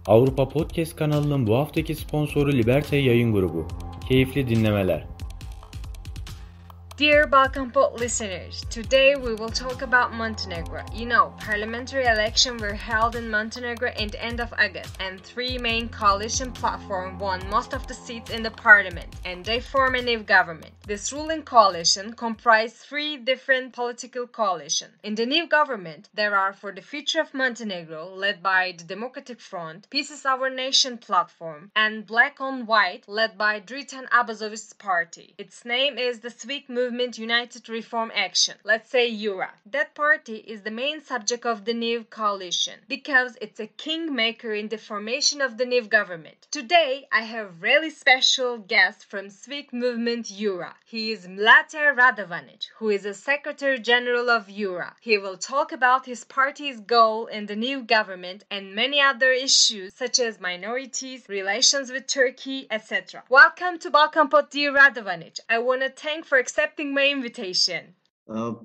Avrupa Podcast kanalının bu haftaki sponsoru Liberta Yayın Grubu. Keyifli dinlemeler. Dear BalkanPod listeners, today we will talk about Montenegro. You know, parliamentary elections were held in Montenegro at the end of August, and three main coalition platforms won most of the seats in the parliament, and they form a new government. This ruling coalition comprised three different political coalitions. In the new government, there are For the Future of Montenegro, led by the Democratic Front, Peace is Our Nation platform, and Black on White, led by Dritan Abazovic's party. Its name is the Civic Movement United Reform Action, let's say URA. That party is the main subject of the new coalition because it's a kingmaker in the formation of the new government. Today, I have really special guest from Civic Movement URA. He is Mileta Radovanic, who is a Secretary General of URA. He will talk about his party's goal in the new government and many other issues such as minorities, relations with Turkey, etc. Welcome to BalkanPod, dear Radovanic. I want to thank for accepting my invitation.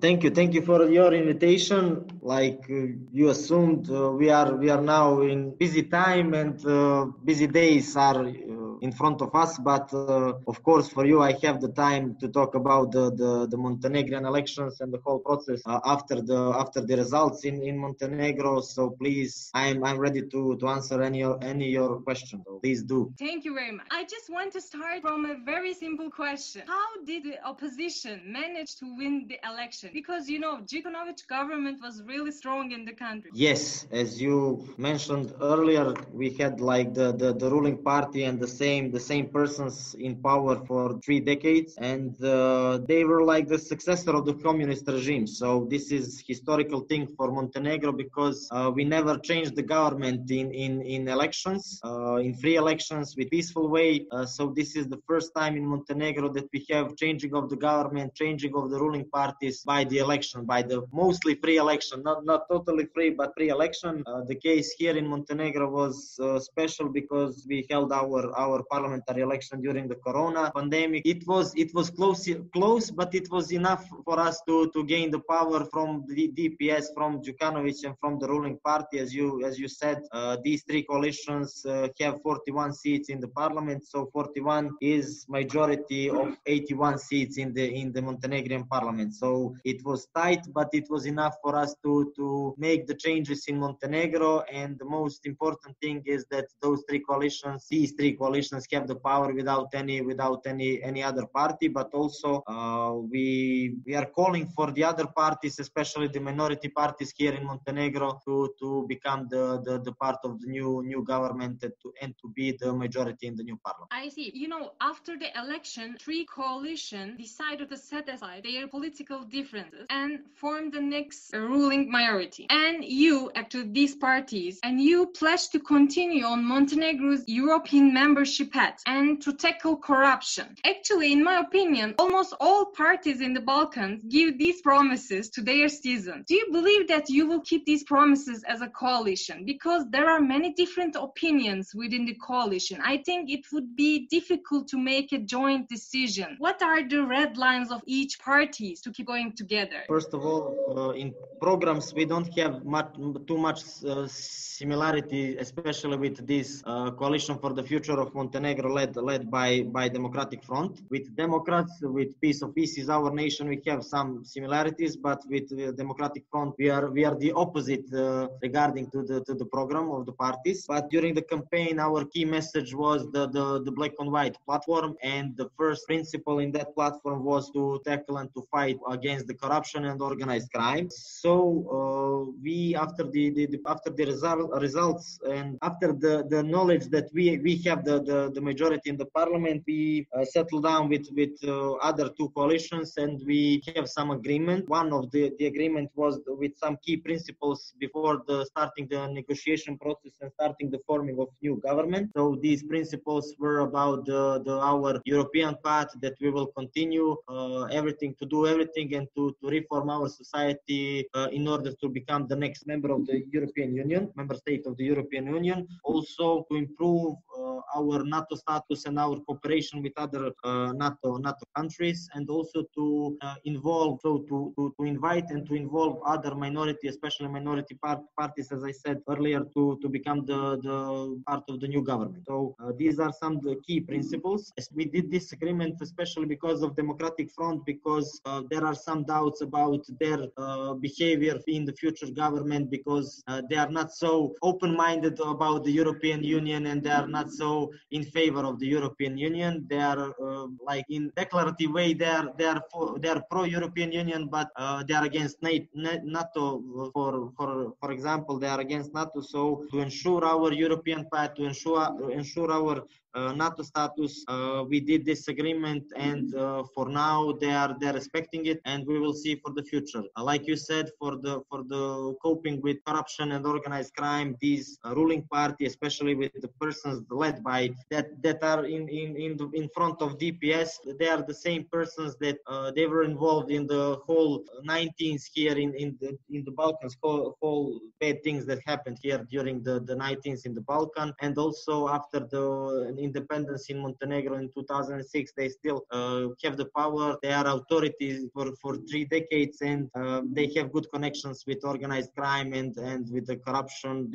Thank you for your invitation. Like you assumed, we are now in busy time and busy days are in front of us. But of course, for you, I have the time to talk about the Montenegrin elections and the whole process after the results in Montenegro. So please, I'm ready to answer any your question. So please do. Thank you very much. I just want to start from a very simple question. How did the opposition manage to win the election? Because you know, Đukanović government was really strong in the country. Yes, as you mentioned earlier, we had like the ruling party and the same persons in power for 3 decades, and they were like the successor of the communist regime. So this is historical thing for Montenegro because we never changed the government in elections, in free elections with peaceful way. So this is the first time in Montenegro that we have changing of the government, changing of the ruling parties by the election, by the mostly free election, not totally free, but free election. The case here in Montenegro was special because we held our parliamentary election during the Corona pandemic. It was close, but it was enough for us to gain the power from the DPS, from Đukanović, and from the ruling party. As you said, these three coalitions have 41 seats in the parliament, so 41 is majority of 81 seats in the Montenegrin parliament. So it was tight, but it was enough for us to make the changes in Montenegro. And the most important thing is that these three coalitions have the power without any other party. But also we are calling for the other parties, especially the minority parties here in Montenegro, to become the part of the new government and to be the majority in the new parliament. I see. You know, after the election, three coalitions decided to set aside their political differences and form the next ruling majority. And you, actually, these parties, and you pledged to continue on Montenegro's European membership path and to tackle corruption. Actually, in my opinion, almost all parties in the Balkans give these promises to their citizens. Do you believe that you will keep these promises as a coalition? Because there are many different opinions within the coalition. I think it would be difficult to make a joint decision. What are the red lines of each party to keep going together? First of all, in programs, we don't have too much similarity, especially with this coalition for the future of Montenegro led by Democratic Front. With Democrats, with Peace is Our Nation, we have some similarities, but with Democratic Front, we are the opposite regarding to the program of the parties. But during the campaign, our key message was the Black on White platform, and the first principle in that platform was to tackle and to fight against the corruption and organized crime. So we, after the results and after the knowledge that we have the majority in the parliament, we settled down with other two coalitions and we have some agreement. One of the agreement was with some key principles before starting the negotiation process and starting the forming of new government. So these principles were about our European path, that we will continue to do everything and to reform our society in order to become the next member of the European Union, member state of the European Union. Also to improve our NATO status and our cooperation with other NATO countries, and also to involve, so to invite and to involve other minority, especially minority parties, as I said earlier, to become the part of the new government. So these are some of the key principles. We did this agreement especially because of Democratic Front, because there are some doubts about their behavior in the future government, because they are not so open-minded about the European Union, and they are not so in favor of the European Union. They are like in declarative way they are pro-European Union, but they are against NATO. For example, they are against NATO. So to ensure our European path, to ensure our NATO status, we did this agreement, and for now they're respecting it, and we will see for the future. Like you said, for the coping with corruption and organized crime, these ruling party, especially with the persons led by that are in front of DPS, they are the same persons that they were involved in the whole 19th here in the Balkans, whole bad things that happened here during the 19th in the Balkan, and also after the independence in Montenegro in 2006, they still have the power. They are authorities for 3 decades, and they have good connections with organized crime and with the corruption.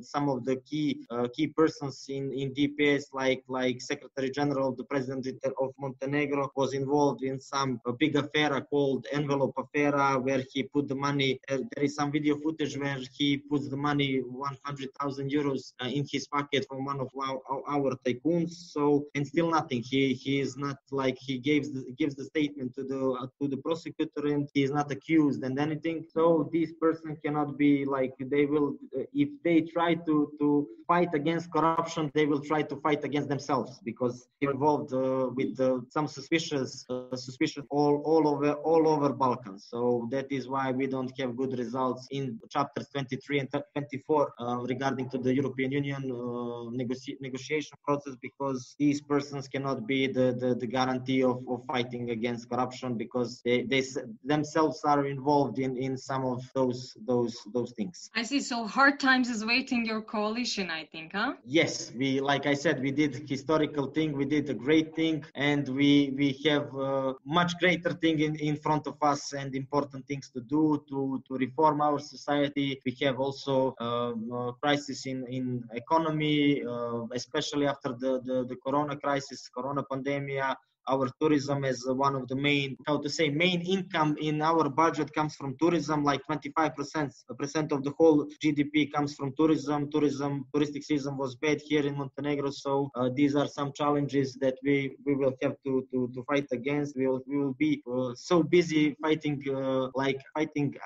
Some of the key persons in DPS, like Secretary General of the President of Montenegro, was involved in some big affair called envelope affair, where he put the money. There is some video footage where he puts the money, 100,000 euros, in his pocket from one of our tycoons. So, and still nothing. He is not, like, he gives the statement to the prosecutor, and he is not accused and anything. So this person cannot be, like, they will, if they try to fight against corruption, they will try to fight against themselves, because they're involved with some suspicious all over Balkans. So that is why we don't have good results in chapters 23 and 24 regarding to the European Union negotiation process, because these persons cannot be the guarantee of fighting against corruption, because they themselves are involved in some of those things. I see. So hard times is waiting your coalition, I think, huh? Yes, we, like I said, we did historical thing, we did a great thing, and we have much greater thing in front of us, and important things to do to reform our society. We have also crisis in economy, especially after the corona crisis, corona pandemia. Our tourism is one of the main income in our budget comes from tourism. Like 25% of the whole GDP comes from tourism. Touristic season was bad here in Montenegro. So these are some challenges that we will have to fight against. We will be so busy fighting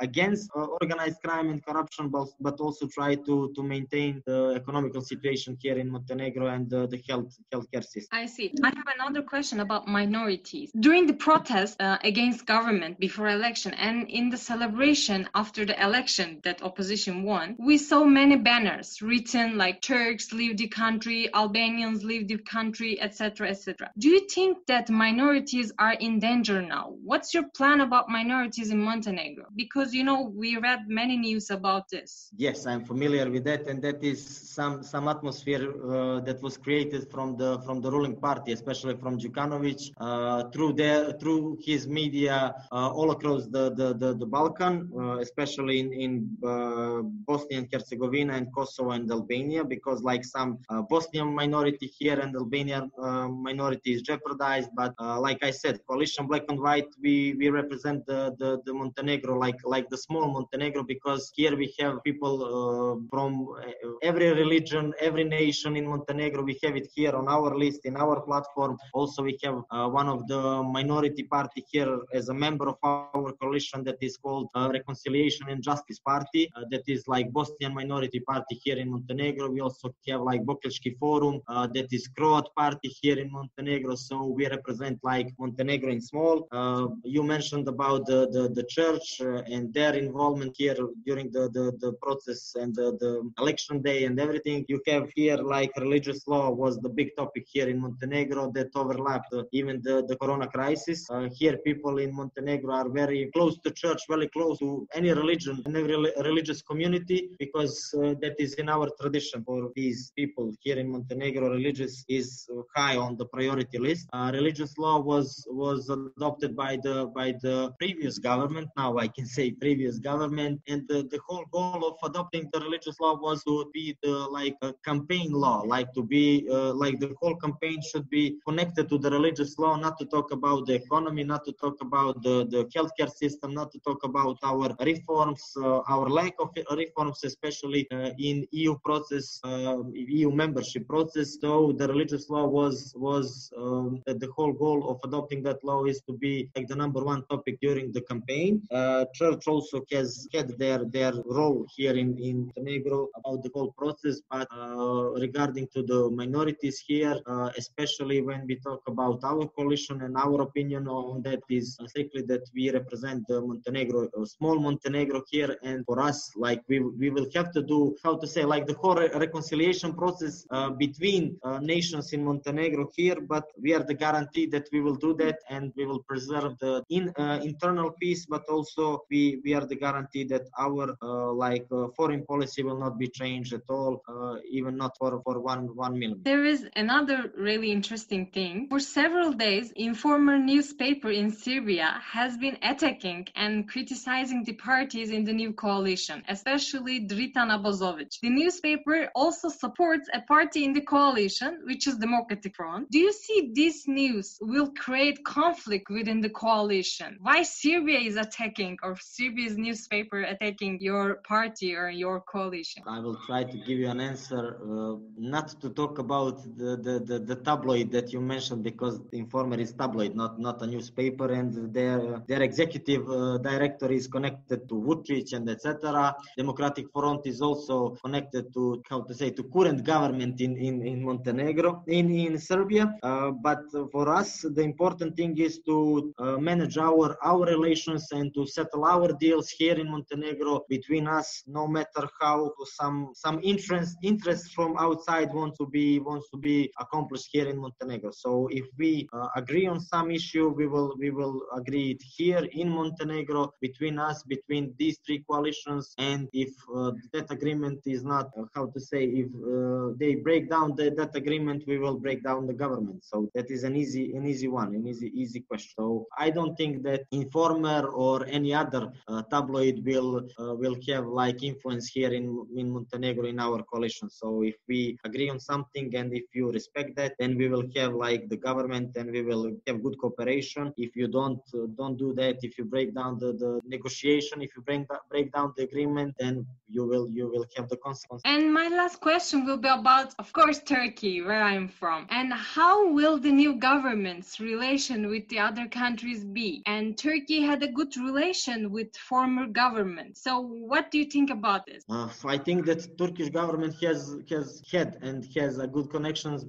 against organized crime and corruption, but also try to maintain the economical situation here in Montenegro and the healthcare system. I see. I have another question about minorities. During the protest against government before election, and in the celebration after the election that opposition won, we saw many banners written like Turks leave the country, Albanians leave the country, etc., etc. Do you think that minorities are in danger now? What's your plan about minorities in Montenegro? Because, you know, we read many news about this. Yes, I'm familiar with that, and that is some atmosphere that was created from the ruling party, especially from Đukanović, through his media all across the Balkan, especially in Bosnia and Herzegovina and Kosovo and Albania, because like some Bosnian minority here and Albanian minority is jeopardized. But like I said, coalition black and white, we represent the Montenegro, like the small Montenegro, because here we have people from every religion, every nation in Montenegro. We have it here on our list, in our platform. Also, we have one of the minority party here as a member of our coalition that is called Reconciliation and Justice Party, that is like Bosnian minority party here in Montenegro. We also have like Bokelski Forum, that is Croat party here in Montenegro. So we represent like Montenegro in small. You mentioned about the church and their involvement here during the process and the election day and everything. You have here like religious law was the big topic here in Montenegro that overlapped even the corona crisis. Here, people in Montenegro are very close to church, very close to any religion, any religious community, because that is in our tradition. For these people here in Montenegro, religious is high on the priority list. Religious law was adopted by the previous government. Now I can say previous government, and the whole goal of adopting the religious law was to be a campaign law, to be the whole campaign should be connected to the religious law, not to talk about the economy, not to talk about the healthcare system, not to talk about our reforms, our lack of reforms, especially in EU process, EU membership process. So the religious law was the whole goal of adopting that law is to be the number one topic during the campaign. Church also has had their role here in Montenegro about the whole process, but regarding to the minorities here, especially when we talk about our coalition, and our opinion on that is strictly that we represent the Montenegro, small Montenegro here, and for us, we will have to do, the whole reconciliation process between nations in Montenegro here, but we are the guarantee that we will do that, and we will preserve the internal peace, but also we are the guarantee that our foreign policy will not be changed at all, even not for 1 millimeter. There is another really interesting thing. For several days, informal newspaper in Serbia has been attacking and criticizing the parties in the new coalition, especially Dritana Bozovic. The newspaper also supports a party in the coalition, which is Democratic Front. Do you see this news will create conflict within the coalition? Why Serbia is attacking, or Serbia's newspaper attacking your party or your coalition? I will try to give you an answer, not to talk about the tabloid that you mentioned, because the Informer is tabloid, not a newspaper, and their executive director is connected to Vučić and etc. Democratic Front is also connected to current government in Montenegro, in Serbia. But for us, the important thing is to manage our relations and to settle our deals here in Montenegro between us, no matter how some interest from outside wants to be accomplished here in Montenegro. So if we agree on some issue, we will agree it here in Montenegro between us, between these three coalitions. And if that agreement is not, if they break down that agreement, we will break down the government. So that is an easy easy question. So I don't think that Informer or any other tabloid will have influence here in Montenegro in our coalition. So if we agree on something and if you respect that, then we will have the government and we will have good cooperation. If you don't do that, if you break down the negotiation, if you break down the agreement, then you will have the consequences. And my last question will be about, of course, Turkey, where I'm from. And how will the new government's relation with the other countries be? And Turkey had a good relation with former government. So what do you think about this? I think that Turkish government has had and has a good connections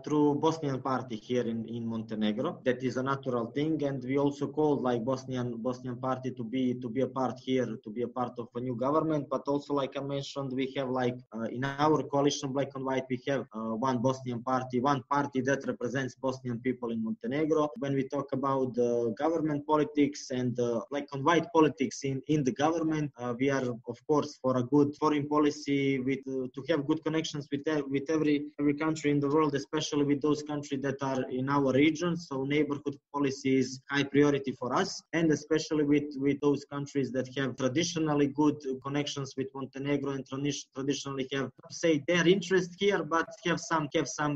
through Bosnian party here in Montenegro. That is a natural thing, and we also called Bosnian party to be a part here, to be a part of a new government. But also, like I mentioned, we have in our coalition Black and White, we have one Bosnian party, one party that represents Bosnian people in Montenegro. When we talk about the government politics and Black and White politics in the government, we are of course for a good foreign policy to have good connections with every country in the world, especially with those countries that are in our region. So neighborhood policy is high priority for us, and especially with those countries that have traditionally good connections with Montenegro and traditionally have their interest here, but have some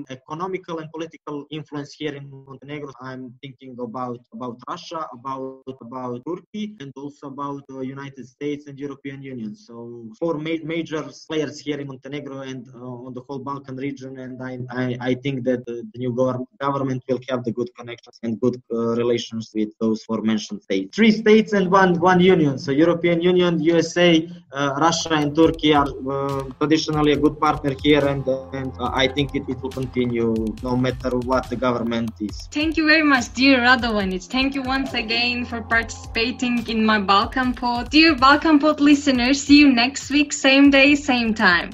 economical and political influence here in Montenegro. I'm thinking about Russia, about Turkey, and also about the United States and European Union. So four major players here in Montenegro and on the whole Balkan region, and I think that the new government will have the good connections and good relations with those four mentioned states. 3 states and one union. So European Union, USA, Russia and Turkey are traditionally a good partner here, and I think it will continue no matter what the government is. Thank you very much, dear Radovanic. Thank you once again for participating in my BalkanPod. Dear BalkanPod listeners, see you next week, same day, same time.